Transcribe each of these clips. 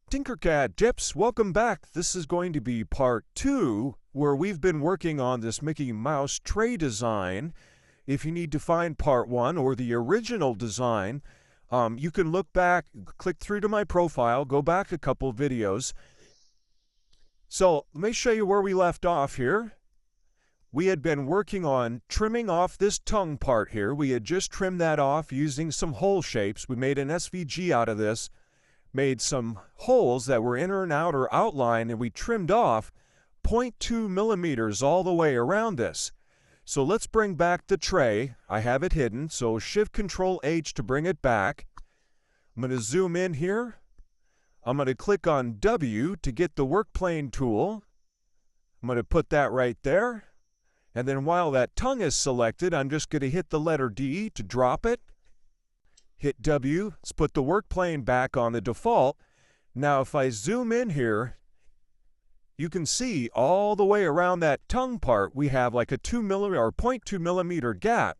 TinkerCAD tips, welcome back. This is going to be part 2 where we've been working on this Mickey Mouse tray design. If you need to find part 1 or the original design, you can look back, click through to my profile, go back a couple videos. So let me show you where we left off here. We had been working on trimming off this tongue part here. We had just trimmed that off using some hole shapes. We made an SVG out of this. Made some holes that were inner and outer outline, and we trimmed off 0.2 millimeters all the way around this. So let's bring back the tray. I have it hidden, so Shift-Control-H to bring it back. I'm going to zoom in here. I'm going to click on W to get the work plane tool. I'm going to put that right there. And then while that tongue is selected, I'm just going to hit the letter D to drop it. Hit W, let's put the work plane back on the default. Now if I zoom in here, you can see all the way around that tongue part we have like a 2 millimeter or 0.2 millimeter gap.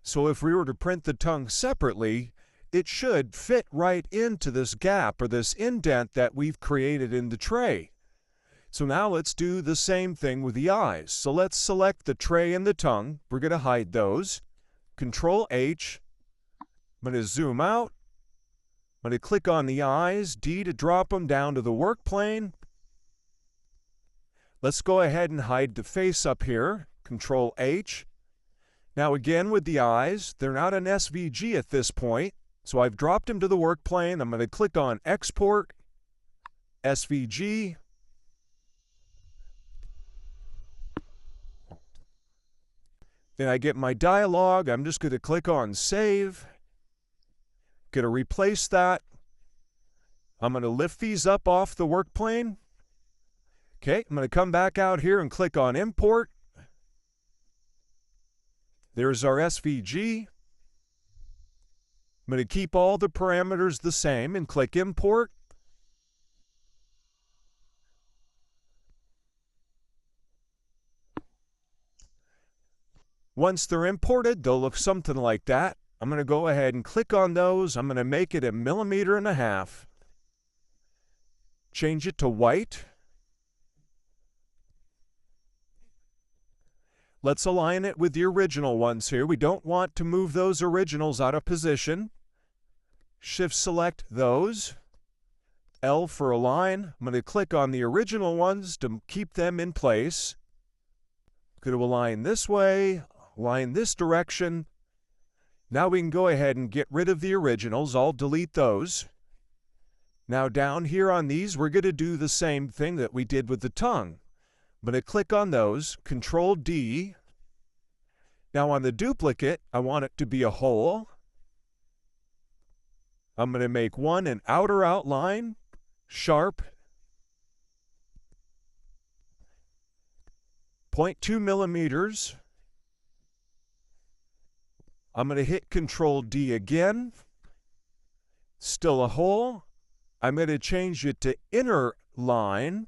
So if we were to print the tongue separately, it should fit right into this gap or this indent that we've created in the tray. So now let's do the same thing with the eyes. So let's select the tray and the tongue. We're going to hide those. Control-H. I'm going to zoom out. I'm going to click on the eyes, D to drop them down to the work plane. Let's go ahead and hide the face up here. Control-H. Now again with the eyes, they're not an SVG at this point, so I've dropped them to the work plane. I'm going to click on Export, SVG. Then I get my dialog. I'm just going to click on Save. Going to replace that. I'm going to lift these up off the work plane. Okay, I'm going to come back out here and click on Import. There's our SVG. I'm going to keep all the parameters the same and click Import. Once they're imported, they'll look something like that. I'm going to go ahead and click on those. I'm going to make it 1.5 millimeters. Change it to white. Let's align it with the original ones here. We don't want to move those originals out of position. Shift select those. L for align. I'm going to click on the original ones to keep them in place. I'm going to align this way, align this direction. Now we can go ahead and get rid of the originals. I'll delete those. Now down here on these, we're going to do the same thing that we did with the tongue. I'm going to click on those, Control-D. Now on the duplicate, I want it to be a hole. I'm going to make one an outer outline, sharp, 0.2 millimeters. I'm going to hit Control-D again. Still a hole. I'm going to change it to inner line.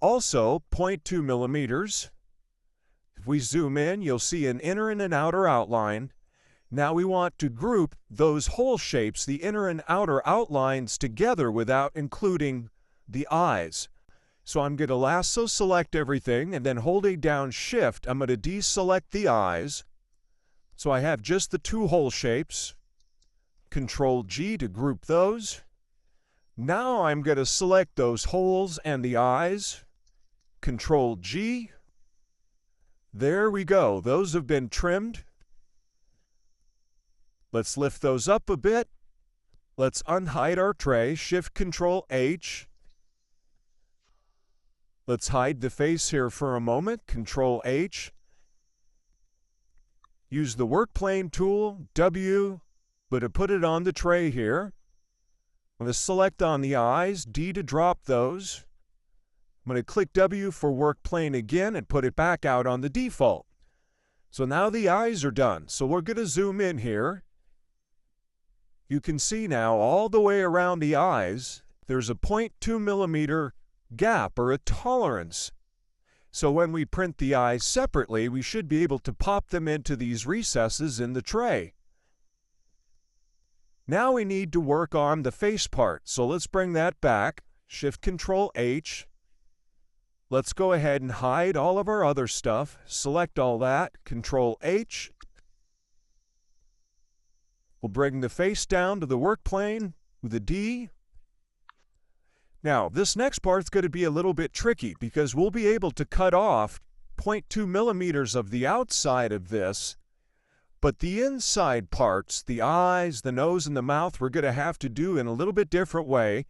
Also 0.2 millimeters. If we zoom in, you'll see an inner and an outer outline. Now we want to group those hole shapes, the inner and outer outlines, together without including the eyes. So I'm going to lasso select everything, and then holding down Shift, I'm going to deselect the eyes. So I have just the two hole shapes. Control-G to group those. Now I'm going to select those holes and the eyes. Control-G. There we go. Those have been trimmed. Let's lift those up a bit. Let's unhide our tray. Shift-Control-H. Let's hide the face here for a moment. Control-H. Use the work plane tool, W, but to put it on the tray here. I'm going to select on the eyes, D to drop those. I'm going to click W for work plane again and put it back out on the default. So now the eyes are done. So we're going to zoom in here. You can see now all the way around the eyes, there's a 0.2 millimeter gap or a tolerance. So when we print the eyes separately, we should be able to pop them into these recesses in the tray. Now we need to work on the face part, so let's bring that back. Shift-Control-H. Let's go ahead and hide all of our other stuff. Select all that. Control-H. We'll bring the face down to the work plane with a D. Now, this next part's going to be a little bit tricky because we'll be able to cut off 0.2 millimeters of the outside of this, but the inside parts, the eyes, the nose, and the mouth, we're going to have to do in a little bit different way.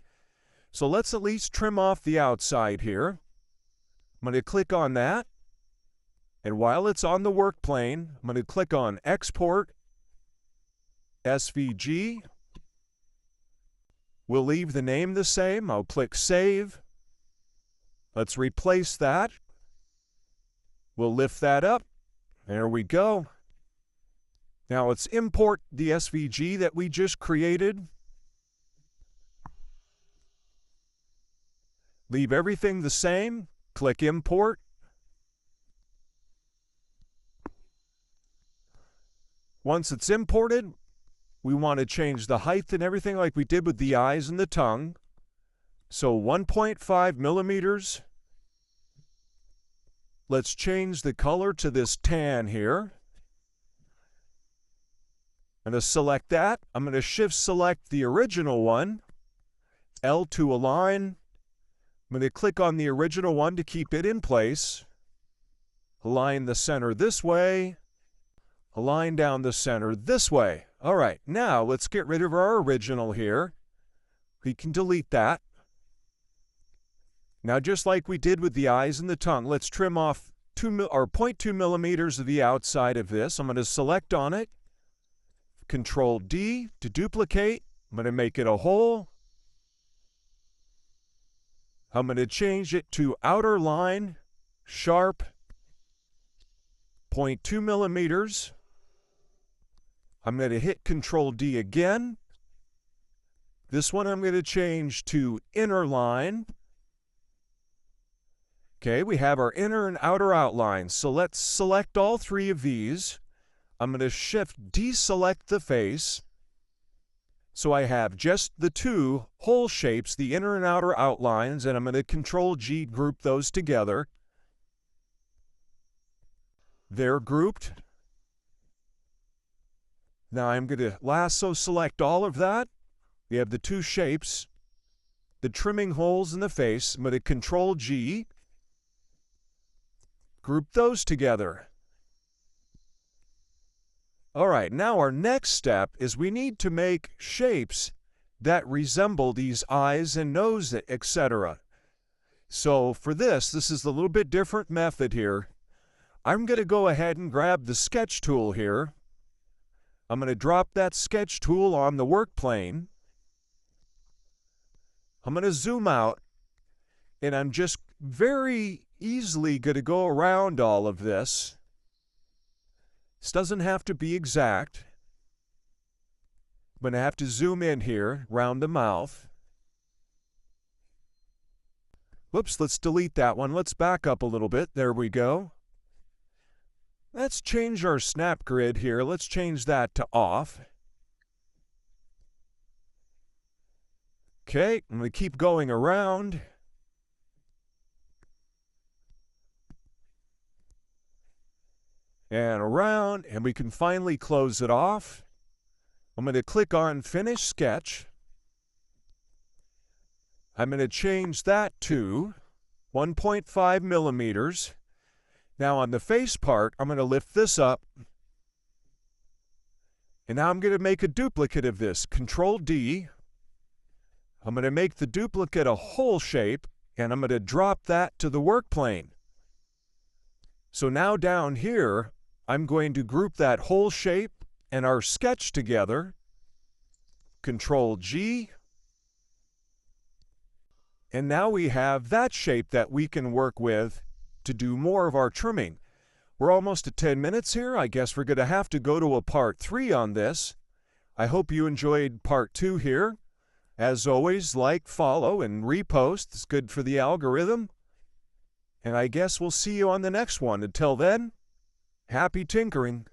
So let's at least trim off the outside here. I'm going to click on that. And while it's on the work plane, I'm going to click on Export, SVG. We'll leave the name the same. I'll click Save. Let's replace that. We'll lift that up. There we go. Now let's import the SVG that we just created. Leave everything the same. Click Import. Once it's imported, we want to change the height and everything like we did with the eyes and the tongue. So 1.5 millimeters. Let's change the color to this tan here. I'm going to select that. I'm going to shift select the original one. L to align. I'm going to click on the original one to keep it in place. Align the center this way. Align down the center this way. All right, now let's get rid of our original here. We can delete that. Now, just like we did with the eyes and the tongue, let's trim off 0.2 millimeters of the outside of this. I'm going to select on it. Control D to duplicate. I'm going to make it a hole. I'm going to change it to outer line, sharp, 0.2 millimeters. I'm going to hit Control D again. This one I'm going to change to inner line. Okay, we have our inner and outer outlines. So let's select all three of these. I'm going to Shift deselect the face. So I have just the two hole shapes, the inner and outer outlines, and I'm going to Control G group those together. They're grouped. Now I'm going to lasso select all of that. We have the two shapes, the trimming holes in the face. I'm going to Control G, group those together. All right, now our next step is we need to make shapes that resemble these eyes and nose, etc. So for this is a little bit different method here. I'm going to go ahead and grab the sketch tool here. I'm going to drop that sketch tool on the work plane. I'm going to zoom out, and I'm just very easily going to go around all of this. This doesn't have to be exact. I'm going to have to zoom in here, around the mouth. Whoops, let's delete that one. Let's back up a little bit. There we go. Let's change our snap grid here. Let's change that to off. Okay, I'm going to keep going around. And around, and we can finally close it off. I'm going to click on Finish Sketch. I'm going to change that to 1.5 millimeters. Now on the face part, I'm going to lift this up. And now I'm going to make a duplicate of this. Control D. I'm going to make the duplicate a hole shape, and I'm going to drop that to the work plane. So now down here, I'm going to group that hole shape and our sketch together. Control G. And now we have that shape that we can work with to do more of our trimming. We're almost at 10 minutes here. I guess we're going to have to go to a part 3 on this. I hope you enjoyed part 2 here. As always, like, follow, and repost. It's good for the algorithm. And I guess we'll see you on the next one. Until then, happy tinkering.